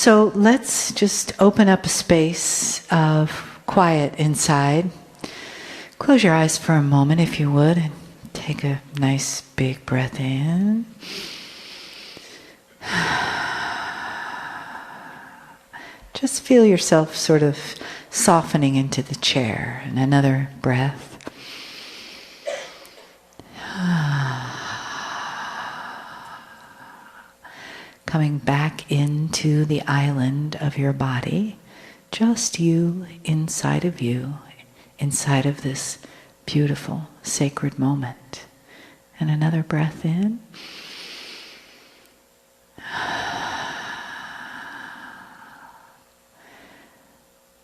So let's just open up a space of quiet inside. Close your eyes for a moment if you would, and take a nice big breath in. Just feel yourself sort of softening into the chair, and another breath. Coming back into the island of your body, just you, inside of this beautiful, sacred moment. And another breath in.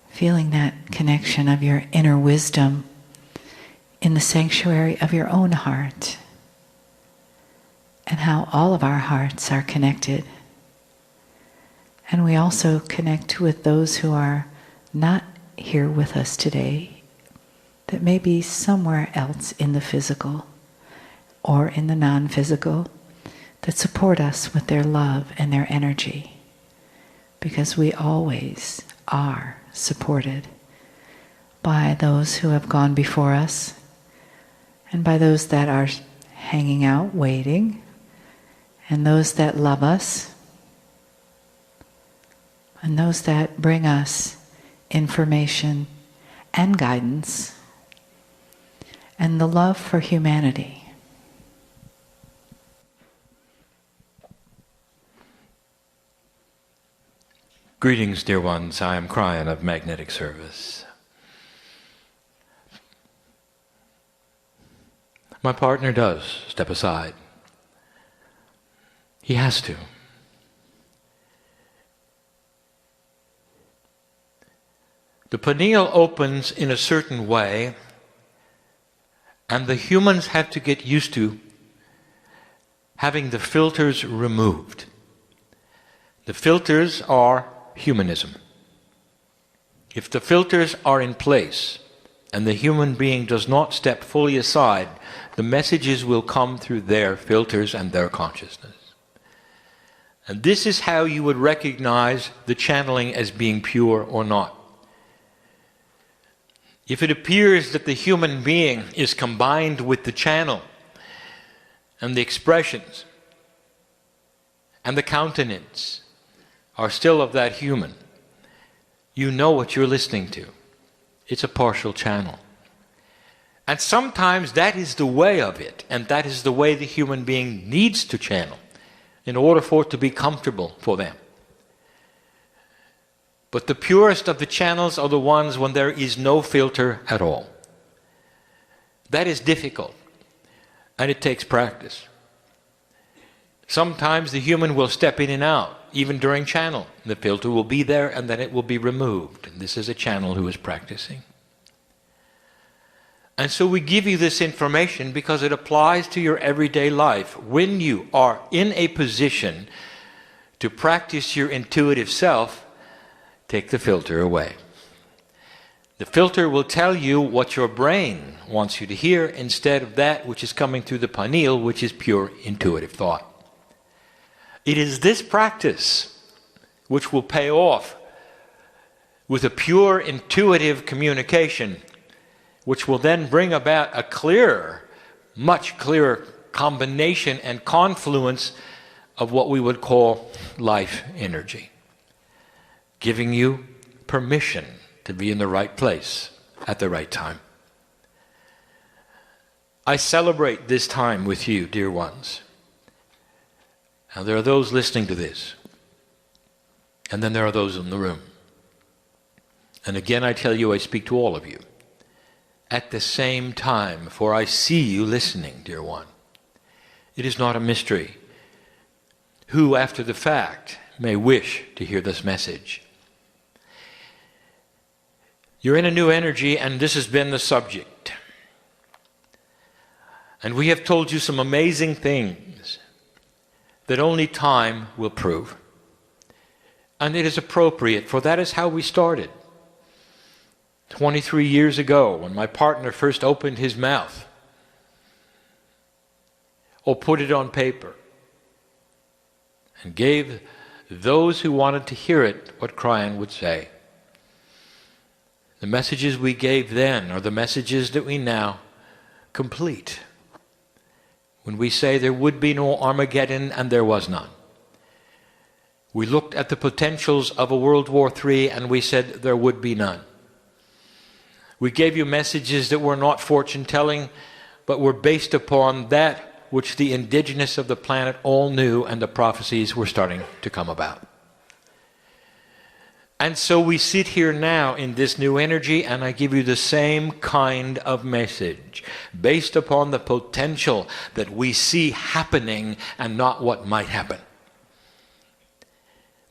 Feeling that connection of your inner wisdom in the sanctuary of your own heart, and how all of our hearts are connected. And we also connect with those who are not here with us today, that may be somewhere else in the physical or in the non-physical, that support us with their love and their energy, because we always are supported by those who have gone before us, and by those that are hanging out, waiting, and those that love us, and those that bring us information and guidance, and the love for humanity. Greetings, dear ones. I am Kryon of Magnetic Service. My partner does step aside. He has to. The pineal opens in a certain way, and the humans have to get used to having the filters removed. The filters are humanism. If the filters are in place and the human being does not step fully aside, the messages will come through their filters and their consciousness. And this is how you would recognize the channeling as being pure or not. If it appears that the human being is combined with the channel and the expressions and the countenance are still of that human, you know what you're listening to. It's a partial channel. And sometimes that is the way of it, and that is the way the human being needs to channel in order for it to be comfortable for them. But the purest of the channels are the ones when there is no filter at all. That is difficult, and it takes practice. Sometimes the human will step in and out, even during channel. The filter will be there, and then it will be removed. And this is a channel who is practicing. And so we give you this information because it applies to your everyday life. When you are in a position to practice your intuitive self, take the filter away. The filter will tell you what your brain wants you to hear instead of that which is coming through the pineal, which is pure intuitive thought. It is this practice which will pay off with a pure intuitive communication, which will then bring about a clearer, much clearer combination and confluence of what we would call life energy, giving you permission to be in the right place at the right time. I celebrate this time with you, dear ones. Now there are those listening to this, and then there are those in the room. And again I tell you, I speak to all of you at the same time, for I see you listening, dear one. It is not a mystery who after the fact may wish to hear this message. You're in a new energy, and this has been the subject. And we have told you some amazing things that only time will prove. And it is appropriate, for that is how we started. 23 years ago, when my partner first opened his mouth, or put it on paper, and gave those who wanted to hear it, what Kryon would say. The messages we gave then are the messages that we now complete. When we say there would be no Armageddon, and there was none. We looked at the potentials of a World War III and we said there would be none. We gave you messages that were not fortune-telling, but were based upon that which the indigenous of the planet all knew, and the prophecies were starting to come about. And so we sit here now in this new energy, and I give you the same kind of message, based upon the potential that we see happening and not what might happen.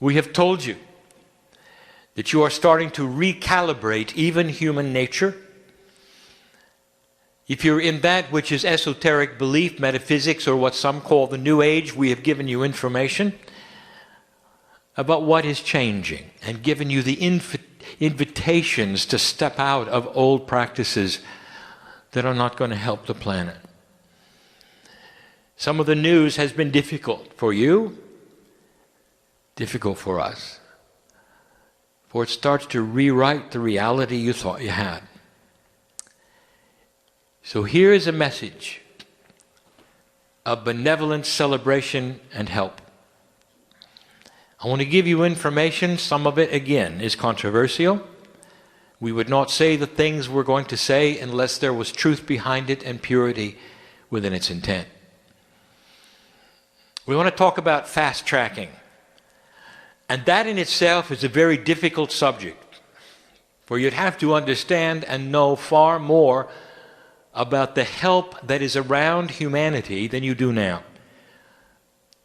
We have told you that you are starting to recalibrate even human nature. If you're in that which is esoteric belief, metaphysics, or what some call the New Age, we have given you information about what is changing and given you the invitations to step out of old practices that are not going to help the planet. Some of the news has been difficult for you, difficult for us, for it starts to rewrite the reality you thought you had. So here is a message of benevolent celebration and help. I want to give you information. Some of it, again, is controversial. We would not say the things we're going to say unless there was truth behind it and purity within its intent. We want to talk about fast tracking. And that in itself is a very difficult subject, for you'd have to understand and know far more about the help that is around humanity than you do now.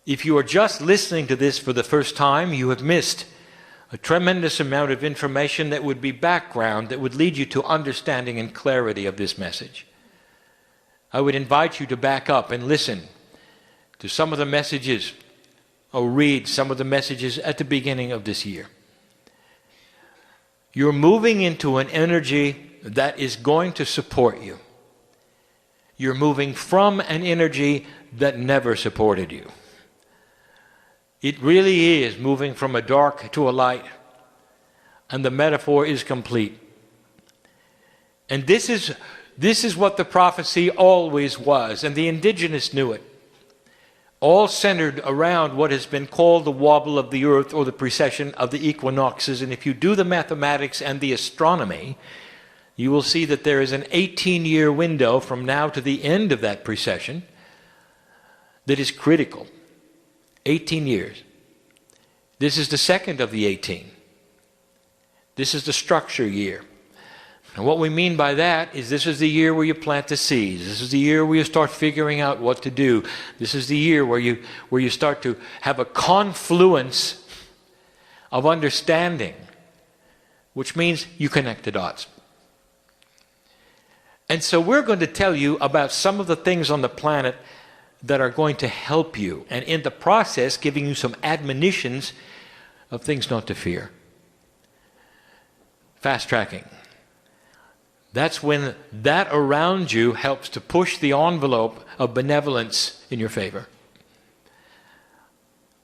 If you are just listening to this for the first time, you have missed a tremendous amount of information that would be background that would lead you to understanding and clarity of this message. I would invite you to back up and listen to some of the messages, or read some of the messages at the beginning of this year. You're moving into an energy that is going to support you. You're moving from an energy that never supported you. It really is moving from a dark to a light, and the metaphor is complete. And this is what the prophecy always was, and the indigenous knew it. All centered around what has been called the wobble of the earth, or the precession of the equinoxes. And if you do the mathematics and the astronomy, you will see that there is an 18-year window from now to the end of that precession that is critical. 18 years. This is the second of the 18. This is the structure year. And what we mean by that is this is the year where you plant the seeds. This is the year where you start figuring out what to do. This is the year where you start to have a confluence of understanding, which means you connect the dots. And so we're going to tell you about some of the things on the planet that are going to help you, and in the process giving you some admonitions of things not to fear. Fast tracking. That's when that around you helps to push the envelope of benevolence in your favor.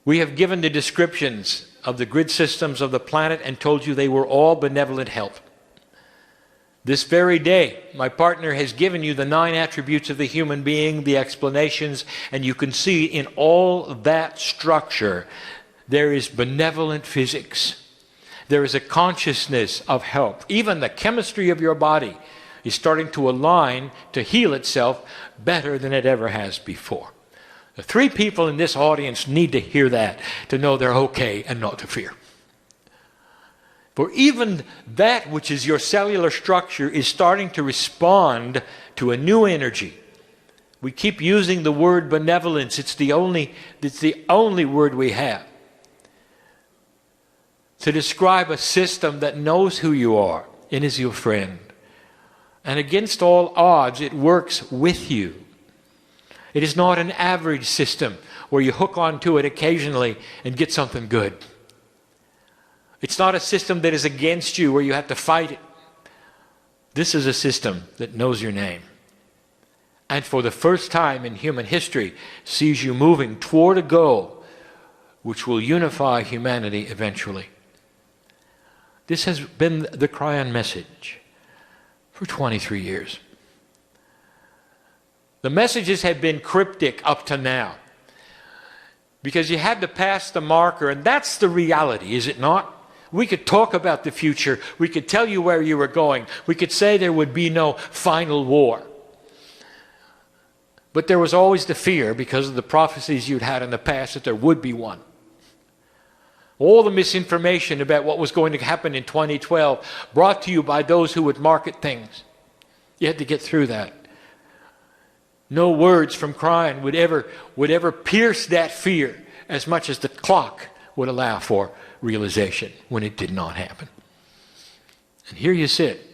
We have given the descriptions of the grid systems of the planet and told you they were all benevolent help. This very day, my partner has given you the 9 attributes of the human being, the explanations, and you can see in all that structure, there is benevolent physics. There is a consciousness of help. Even the chemistry of your body is starting to align to heal itself better than it ever has before. The 3 people in this audience need to hear that, to know they're okay and not to fear. For even that which is your cellular structure is starting to respond to a new energy. We keep using the word benevolence. It's the only word we have to describe a system that knows who you are and is your friend. And against all odds, it works with you. It is not an average system where you hook onto it occasionally and get something good. It's not a system that is against you where you have to fight it. This is a system that knows your name. And for the first time in human history, sees you moving toward a goal which will unify humanity eventually. This has been the Kryon message for 23 years. The messages have been cryptic up to now, because you had to pass the marker, and that's the reality, is it not? We could talk about the future. We could tell you where you were going. We could say there would be no final war. But there was always the fear, because of the prophecies you'd had in the past, that there would be one. All the misinformation about what was going to happen in 2012 brought to you by those who would market things. You had to get through that. No words from Kryon would ever pierce that fear as much as the clock would allow for realization when it did not happen. And here you sit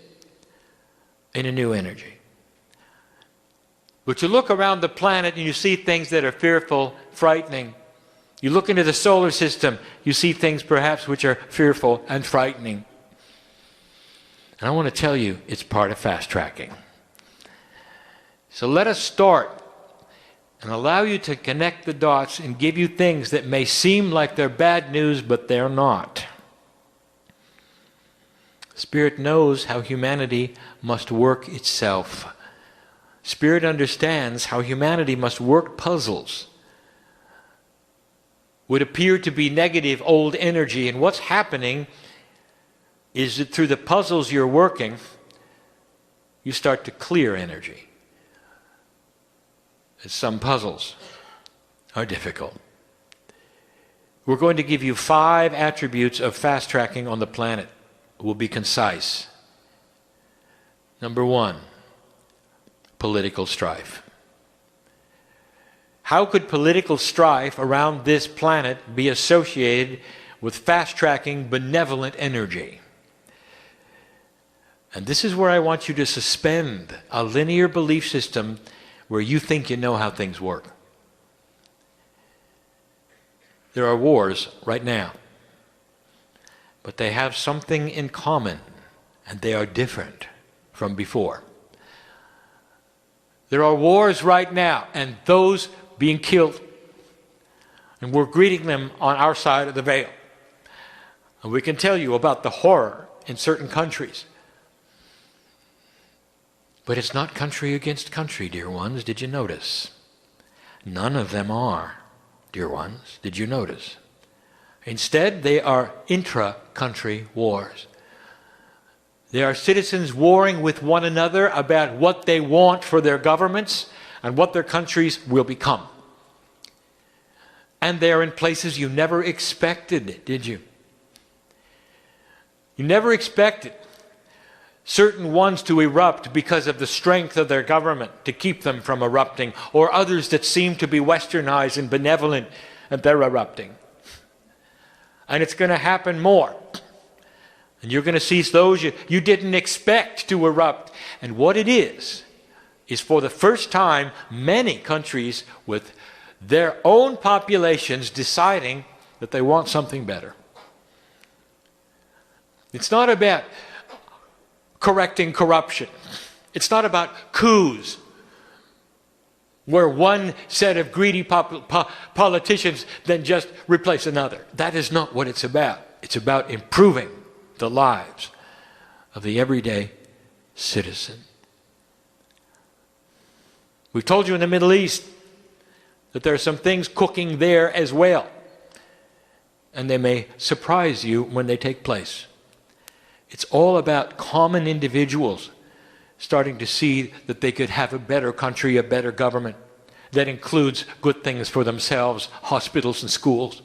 in a new energy. But you look around the planet and you see things that are fearful, frightening. You look into the solar system, you see things perhaps which are fearful and frightening. And I want to tell you, it's part of fast tracking. So let us start and allow you to connect the dots and give you things that may seem like they're bad news, but they're not. Spirit knows how humanity must work itself. Spirit understands how humanity must work puzzles. Would appear to be negative old energy, and what's happening is that through the puzzles you're working, you start to clear energy. And some puzzles are difficult. We're going to give you 5 attributes of fast tracking on the planet. We'll be concise. Number 1, political strife. How could political strife around this planet be associated with fast-tracking benevolent energy? And this is where I want you to suspend a linear belief system where you think you know how things work. There are wars right now, but they have something in common, and they are different from before. There are wars right now, and those being killed, and we're greeting them on our side of the veil. And we can tell you about the horror in certain countries. But it's not country against country, dear ones. Did you notice? None of them are, dear ones. Did you notice? Instead, they are intra-country wars. They are citizens warring with one another about what they want for their governments and what their countries will become. And they're in places you never expected, did you? You never expected certain ones to erupt because of the strength of their government to keep them from erupting, or others that seem to be westernized and benevolent and they're erupting. And it's going to happen more. And you're going to see those you didn't expect to erupt. And what it is for the first time many countries with their own populations deciding that they want something better. It's not about correcting corruption. It's not about coups where one set of greedy politicians then just replace another. That is not what it's about. It's about improving the lives of the everyday citizen. We've told you in the Middle East that there are some things cooking there as well, and they may surprise you when they take place. It's all about common individuals starting to see that they could have a better country, a better government that includes good things for themselves, hospitals and schools,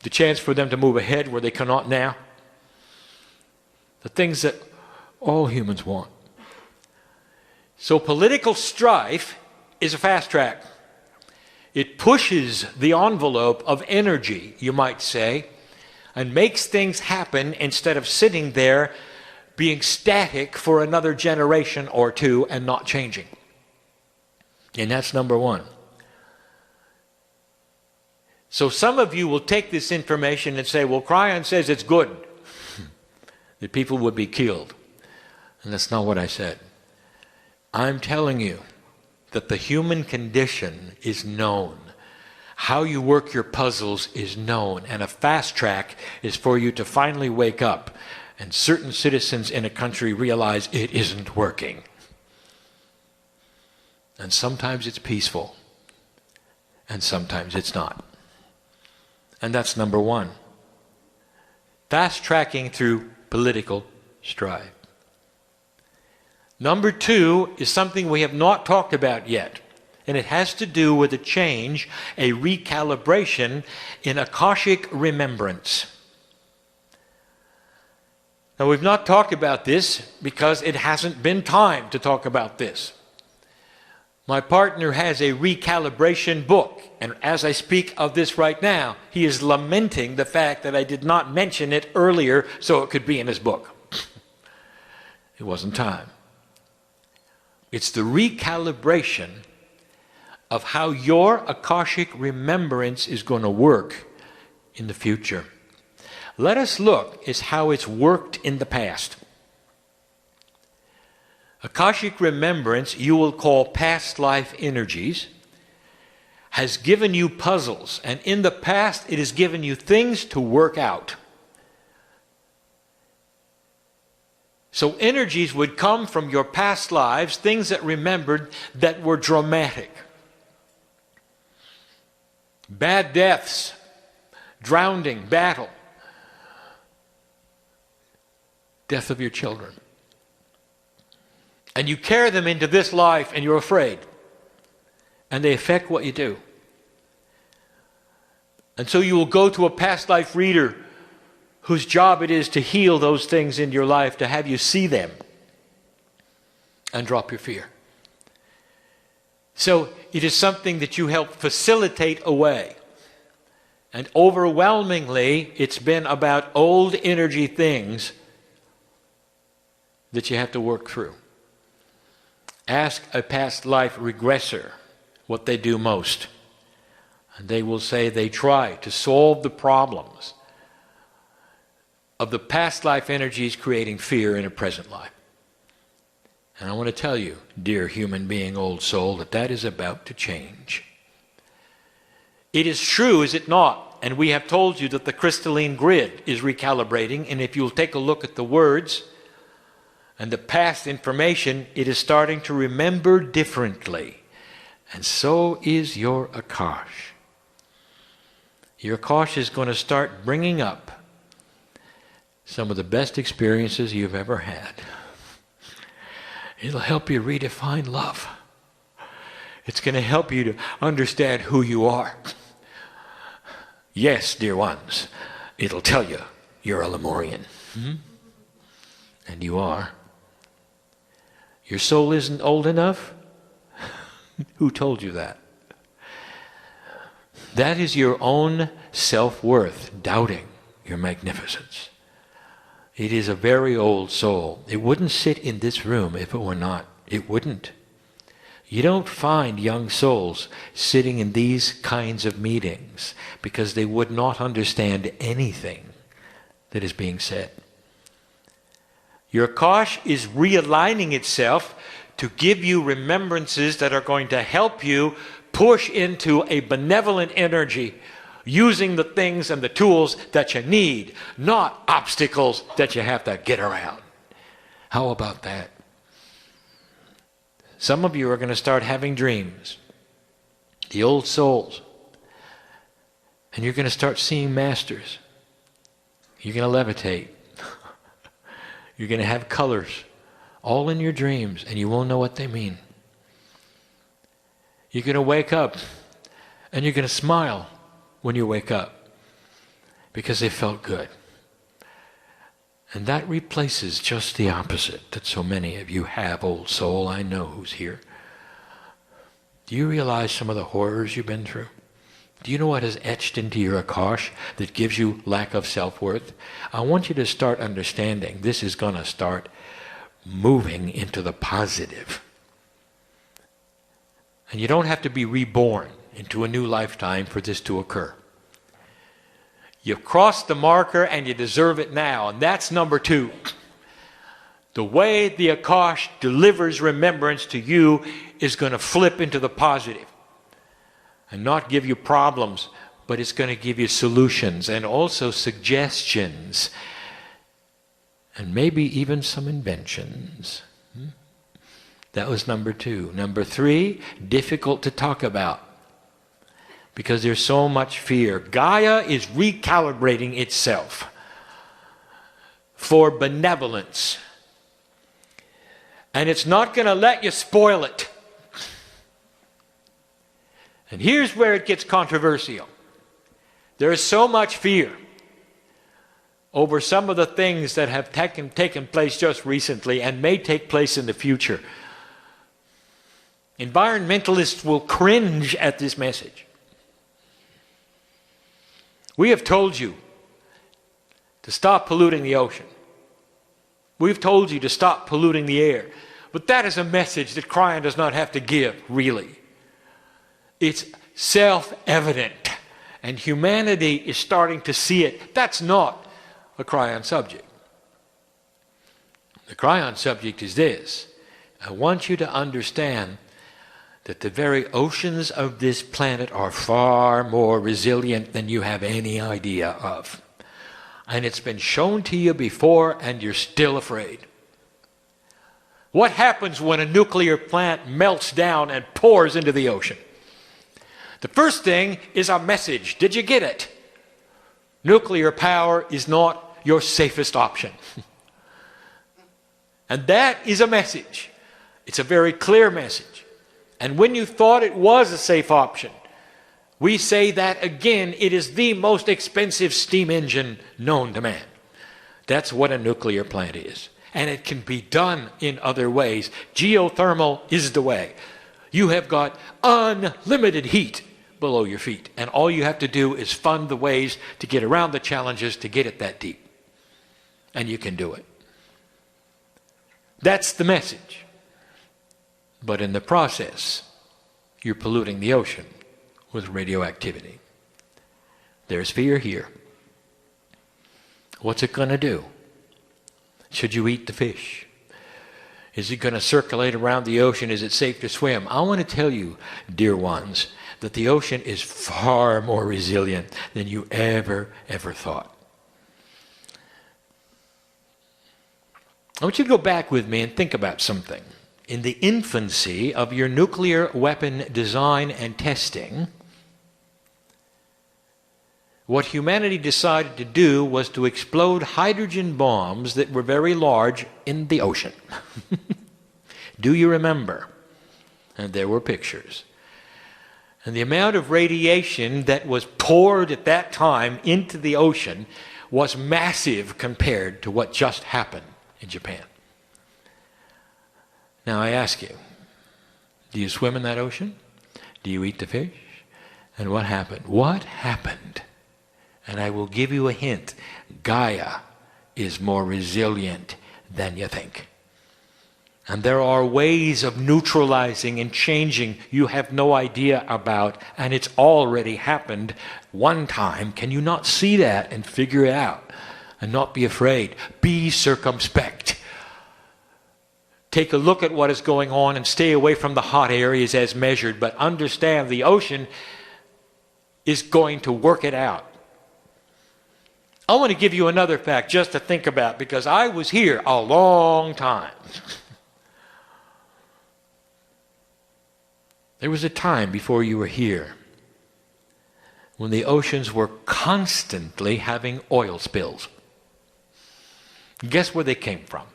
the chance for them to move ahead where they cannot now, the things that all humans want. So political strife is a fast track. It pushes the envelope of energy, you might say, and makes things happen instead of sitting there being static for another generation or two and not changing. And that's number 1. So some of you will take this information and say, well, Kryon says it's good that people would be killed. And that's not what I said. I'm telling you that the human condition is known. How you work your puzzles is known, and a fast track is for you to finally wake up and certain citizens in a country realize it isn't working. And sometimes it's peaceful, and sometimes it's not. And that's number one. Fast tracking through political strife. Number two is something we have not talked about yet, and it has to do with a change, a recalibration in Akashic remembrance. Now, we've not talked about this because it hasn't been time to talk about this. My partner has a recalibration book, and as I speak of this right now, he is lamenting the fact that I did not mention it earlier so it could be in his book. It wasn't time. It's the recalibration of how your Akashic remembrance is going to work in the future. Let us look at how it's worked in the past. Akashic remembrance, you will call past life energies, has given you puzzles, and in the past it has given you things to work out. So energies would come from your past lives, things that remembered that were dramatic. Bad deaths, drowning, battle, death of your children. And you carry them into this life and you're afraid. And they affect what you do. And so you will go to a past life reader whose job it is to heal those things in your life, to have you see them and drop your fear. So it is something that you help facilitate away. And overwhelmingly, it's been about old energy things that you have to work through. Ask a past life regressor what they do most. And they will say they try to solve the problems of the past life energies creating fear in a present life. And I want to tell you, dear human being, old soul, that that is about to change. It is true, is it not? And we have told you that the crystalline grid is recalibrating, and if you'll take a look at the words and the past information, it is starting to remember differently. And so is your Akash. Your Akash is going to start bringing up some of the best experiences you've ever had. It'll help you redefine love. It's going to help you to understand who you are. Yes, dear ones, it'll tell you you're a Lemurian. And you are. Your soul isn't old enough? Who told you that? That is your own self-worth doubting your magnificence. It is a very old soul. It wouldn't sit in this room if it were not. It wouldn't. You don't find young souls sitting in these kinds of meetings because they would not understand anything that is being said. Your Akash is realigning itself to give you remembrances that are going to help you push into a benevolent energy using the things and the tools that you need, not obstacles that you have to get around. How about that? Some of you are going to start having dreams, the old souls, and you're going to start seeing masters. You're going to levitate. You're going to have colors all in your dreams, and you won't know what they mean. You're going to wake up, and you're going to smile when you wake up because they felt good. And that replaces just the opposite that so many of you have, old soul. I know who's here. Do you realize some of the horrors you've been through? Do you know what is etched into your Akash that gives you lack of self-worth? I want you to start understanding this is going to start moving into the positive. And you don't have to be reborn into a new lifetime for this to occur. You've crossed the marker and you deserve it now. And that's number two. The way the Akash delivers remembrance to you is going to flip into the positive. and not give you problems, but it's going to give you solutions and also suggestions and maybe even some inventions. That was number 2. Number 3, difficult to talk about because there's so much fear. Gaia is recalibrating itself for benevolence. And it's not going to let you spoil it. And here's where it gets controversial. There is so much fear over some of the things that have taken place just recently and may take place in the future. Environmentalists will cringe at this message. We have told you to stop polluting the ocean. We've told you to stop polluting the air. But that is a message that Kryon does not have to give, really. It's self-evident. And humanity is starting to see it. That's not a Kryon subject. The Kryon subject is this. I want you to understand that the very oceans of this planet are far more resilient than you have any idea of. And it's been shown to you before and you're still afraid. What happens when a nuclear plant melts down and pours into the ocean? The first thing is a message. Did you get it? Nuclear power is not your safest option. And that is a message. It's a very clear message. And when you thought it was a safe option, we say that again, it is the most expensive steam engine known to man. That's what a nuclear plant is. And it can be done in other ways. Geothermal is the way. You have got unlimited heat below your feet. And all you have to do is fund the ways to get around the challenges to get it that deep. And you can do it. That's the message. But in the process, you're polluting the ocean with radioactivity. There's fear here. What's it going to do? Should you eat the fish? Is it going to circulate around the ocean? Is it safe to swim? I want to tell you, dear ones, that the ocean is far more resilient than you ever thought. I want you to go back with me and think about something. In the infancy of your nuclear weapon design and testing, what humanity decided to do was to explode hydrogen bombs that were very large in the ocean. Do you remember? And there were pictures. And the amount of radiation that was poured at that time into the ocean was massive compared to what just happened in Japan. Now I ask you, do you swim in that ocean? Do you eat the fish? And what happened? What happened? And I will give you a hint. Gaia is more resilient than you think. And there are ways of neutralizing and changing you have no idea about, and it's already happened one time. Can you not see that and figure it out and not be afraid? Be circumspect. Take a look at what is going on and stay away from the hot areas as measured, but understand the ocean is going to work it out. I want to give you another fact just to think about, because I was here a long time. There was a time before you were here when the oceans were constantly having oil spills. Guess where they came from?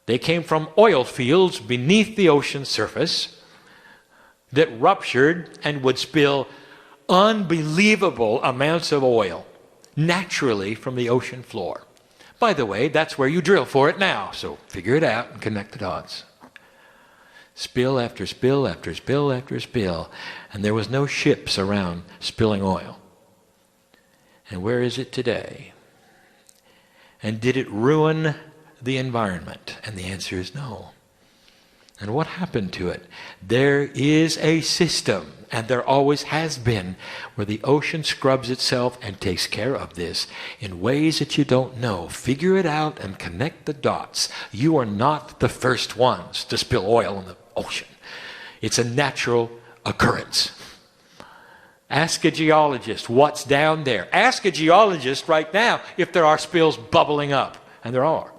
They came from oil fields beneath the ocean surface that ruptured and would spill unbelievable amounts of oil naturally from the ocean floor. By the way, that's where you drill for it now, so figure it out and connect the dots. Spill after spill after spill after spill, and there was no ships around spilling oil. And where is it today? And did it ruin the environment? And the answer is no. And what happened to it? There is a system, and there always has been, where the ocean scrubs itself and takes care of this in ways that you don't know. Figure it out and connect the dots. You are not the first ones to spill oil in the ocean. It's a natural occurrence. Ask a geologist what's down there. Ask a geologist right now if there are spills bubbling up. And there are.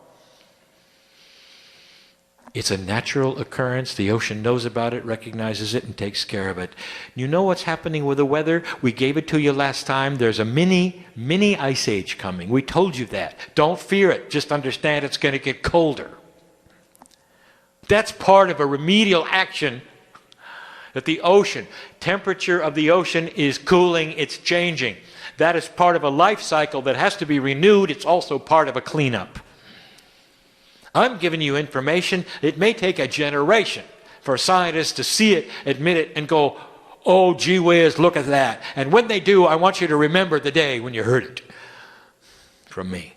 It's a natural occurrence. The ocean knows about it, recognizes it, and takes care of it. You know what's happening with the weather? We gave it to you last time. There's a mini ice age coming. We told you that. Don't fear it. Just understand it's going to get colder. That's part of a remedial action that the ocean, temperature of the ocean is cooling, it's changing. That is part of a life cycle that has to be renewed. It's also part of a cleanup. I'm giving you information. It may take a generation for scientists to see it, admit it, and go, oh, gee whiz, look at that. And when they do, I want you to remember the day when you heard it from me.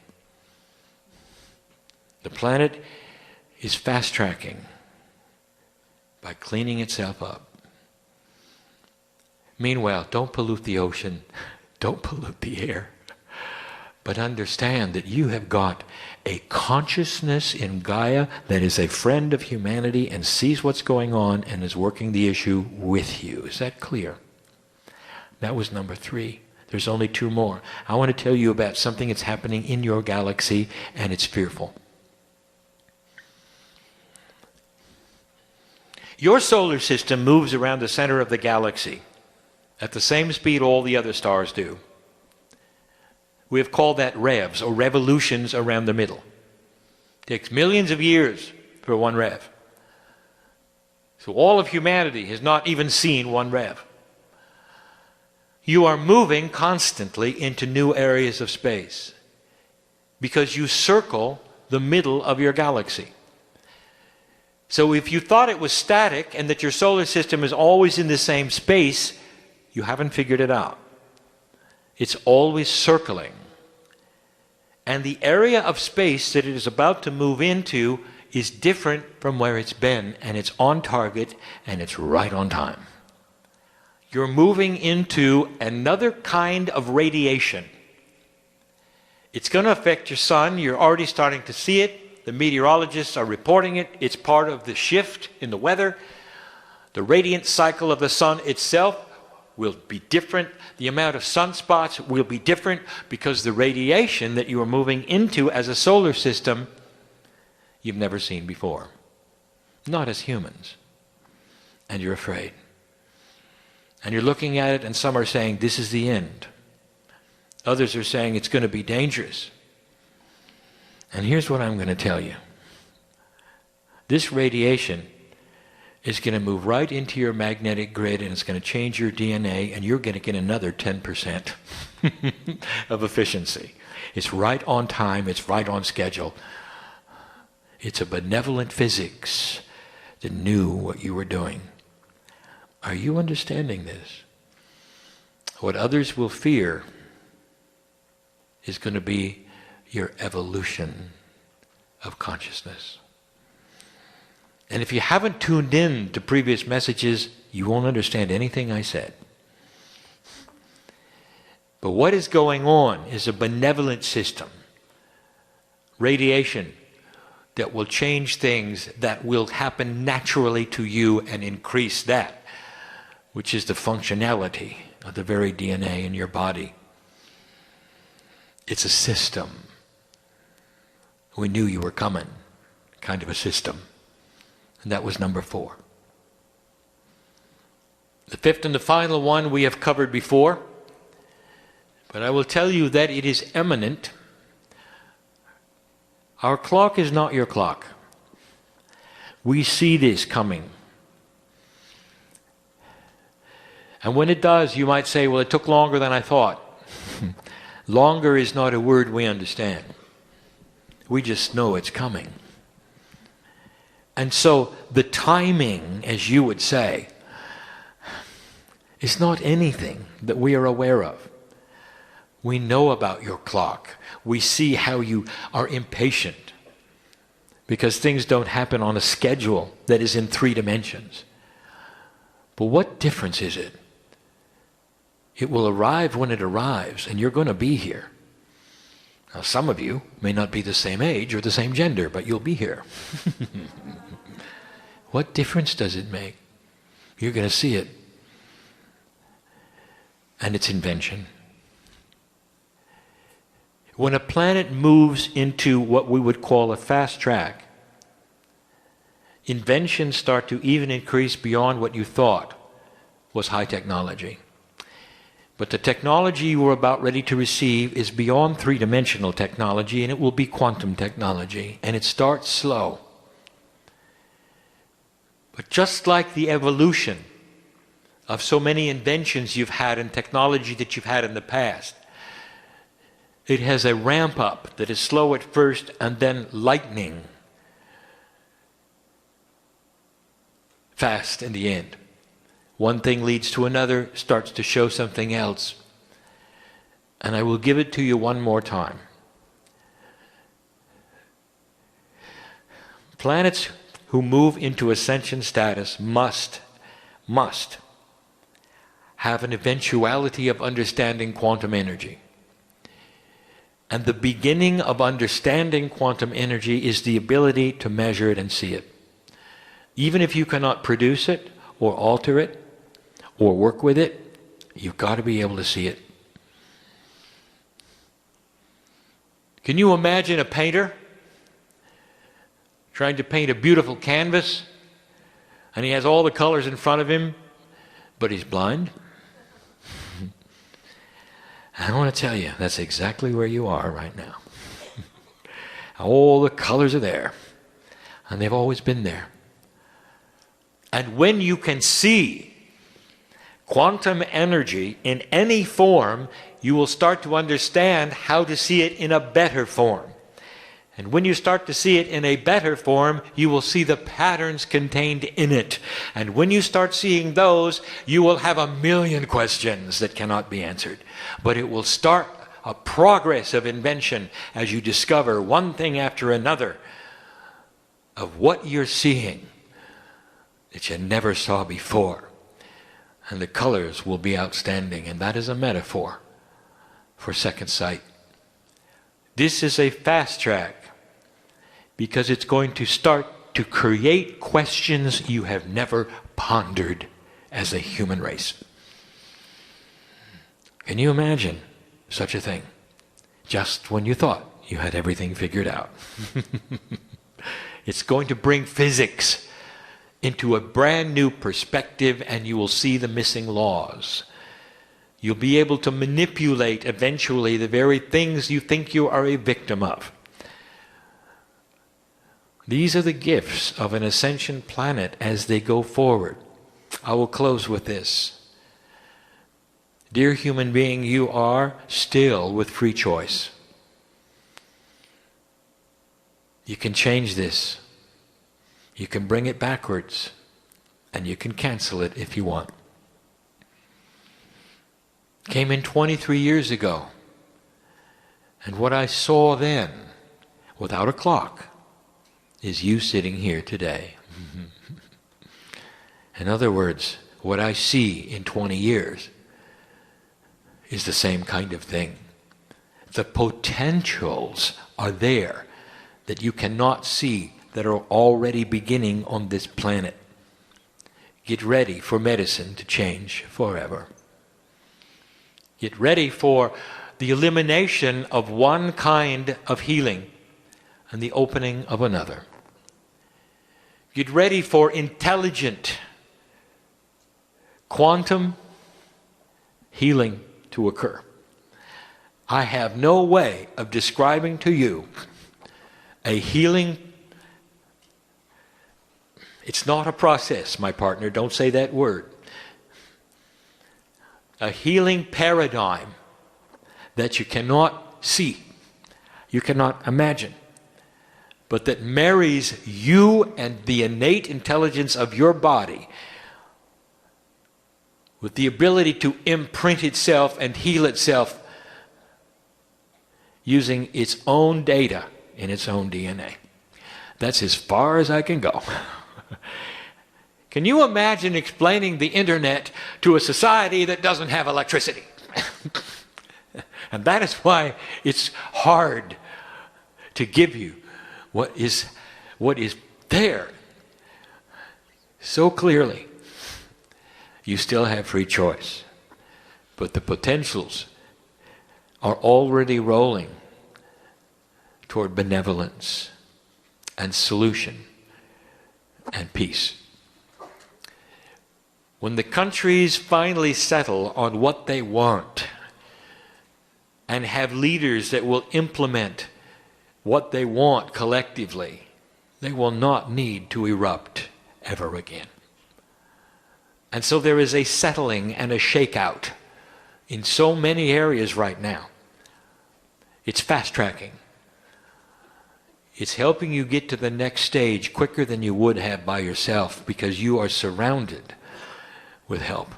The planet is fast-tracking by cleaning itself up. Meanwhile, don't pollute the ocean, don't pollute the air, but understand that you have got a consciousness in Gaia that is a friend of humanity and sees what's going on and is working the issue with you. Is that clear? That was number 3. There's only 2 more. I want to tell you about something that's happening in your galaxy, and it's fearful. Your solar system moves around the center of the galaxy at the same speed all the other stars do. We have called that revs, or revolutions around the middle. It takes millions of years for one rev. So all of humanity has not even seen one rev. You are moving constantly into new areas of space because you circle the middle of your galaxy. So if you thought it was static and that your solar system is always in the same space, you haven't figured it out. It's always circling. And the area of space that it is about to move into is different from where it's been, and it's on target, and it's right on time. You're moving into another kind of radiation. It's going to affect your sun. You're already starting to see it. The meteorologists are reporting it. It's part of the shift in the weather. The radiant cycle of the sun itself will be different. The amount of sunspots will be different because the radiation that you are moving into as a solar system you've never seen before. Not as humans. And you're afraid. And you're looking at it, and some are saying this is the end. Others are saying it's going to be dangerous. And here's what I'm going to tell you. This radiation is going to move right into your magnetic grid, and it's going to change your DNA, and you're going to get another 10% of efficiency. It's right on time. It's right on schedule. It's a benevolent physics that knew what you were doing. Are you understanding this? What others will fear is going to be your evolution of consciousness. And if you haven't tuned in to previous messages, you won't understand anything I said. But what is going on is a benevolent system, radiation, that will change things that will happen naturally to you and increase that, which is the functionality of the very DNA in your body. It's a system. We knew you were coming, kind of a system. And that was number 4. The 5th and the final one we have covered before, but I will tell you that it is imminent. Our clock is not your clock. We see this coming. And when it does, you might say, well, it took longer than I thought. Longer is not a word we understand. We just know it's coming. And so the timing, as you would say, is not anything that we are aware of. We know about your clock. We see how you are impatient because things don't happen on a schedule that is in 3 dimensions. But what difference is it? It will arrive when it arrives, and you're going to be here. Now, some of you may not be the same age or the same gender, but you'll be here. What difference does it make? You're going to see it. and its invention. When a planet moves into what we would call a fast track, inventions start to even increase beyond what you thought was high technology. But the technology you are about ready to receive is beyond three-dimensional technology, and it will be quantum technology, and it starts slow. But just like the evolution of so many inventions you've had and technology that you've had in the past, it has a ramp up that is slow at first and then lightning fast in the end. One thing leads to another, starts to show something else. And I will give it to you one more time. Planets who move into ascension status must have an eventuality of understanding quantum energy. And the beginning of understanding quantum energy is the ability to measure it and see it. Even if you cannot produce it or alter it or work with it, you've got to be able to see it. Can you imagine a painter trying to paint a beautiful canvas, and he has all the colors in front of him, but he's blind? I want to tell you, that's exactly where you are right now. All the colors are there, and they've always been there. And when you can see quantum energy in any form, you will start to understand how to see it in a better form. And when you start to see it in a better form, you will see the patterns contained in it. And when you start seeing those, you will have a million questions that cannot be answered. But it will start a progress of invention as you discover one thing after another of what you're seeing that you never saw before. And the colors will be outstanding. And that is a metaphor for second sight. This is a fast track because it's going to start to create questions you have never pondered as a human race. Can you imagine such a thing? Just when you thought you had everything figured out. It's going to bring physics into a brand new perspective, and you will see the missing laws. You'll be able to manipulate eventually the very things you think you are a victim of. These are the gifts of an ascension planet as they go forward. I will close with this. Dear human being, you are still with free choice. You can change this. You can bring it backwards, and you can cancel it if you want. Came in 23 years ago, and what I saw then, without a clock, is you sitting here today. In other words, what I see in 20 years is the same kind of thing. The potentials are there that you cannot see, that are already beginning on this planet. Get ready for medicine to change forever. Get ready for the elimination of one kind of healing and the opening of another. Get ready for intelligent quantum healing to occur. I have no way of describing to you a healing. It's not a process, my partner. Don't say that word. A healing paradigm that you cannot see, you cannot imagine, but that marries you and the innate intelligence of your body with the ability to imprint itself and heal itself using its own data in its own DNA. That's as far as I can go. Can you imagine explaining the internet to a society that doesn't have electricity? And that is why it's hard to give you what is there so clearly. You still have free choice, but the potentials are already rolling toward benevolence and solution and peace. When the countries finally settle on what they want and have leaders that will implement what they want collectively, they will not need to erupt ever again. And so there is a settling and a shakeout in so many areas right now. It's fast-tracking. It's helping you get to the next stage quicker than you would have by yourself because you are surrounded with help.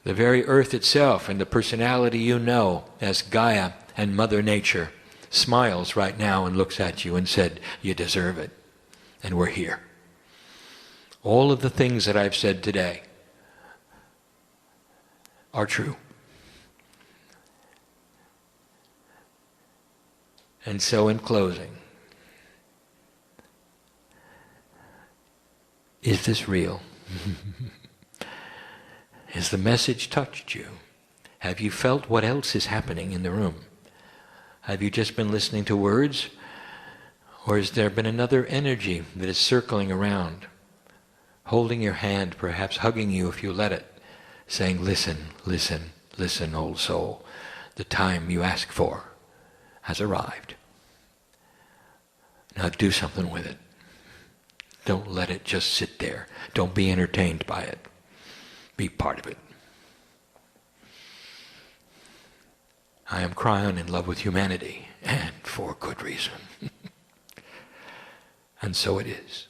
The very earth itself and the personality you know as Gaia and Mother Nature smiles right now and looks at you and said, you deserve it. And we're here. All of the things that I've said today are true. And so in closing, is this real? Has the message touched you? Have you felt what else is happening in the room? Have you just been listening to words? Or has there been another energy that is circling around, holding your hand, perhaps hugging you if you let it, saying, listen, listen, listen, old soul. The time you ask for has arrived. Now do something with it. Don't let it just sit there. Don't be entertained by it. Be part of it. I am Kryon in love with humanity, and for good reason. And so it is.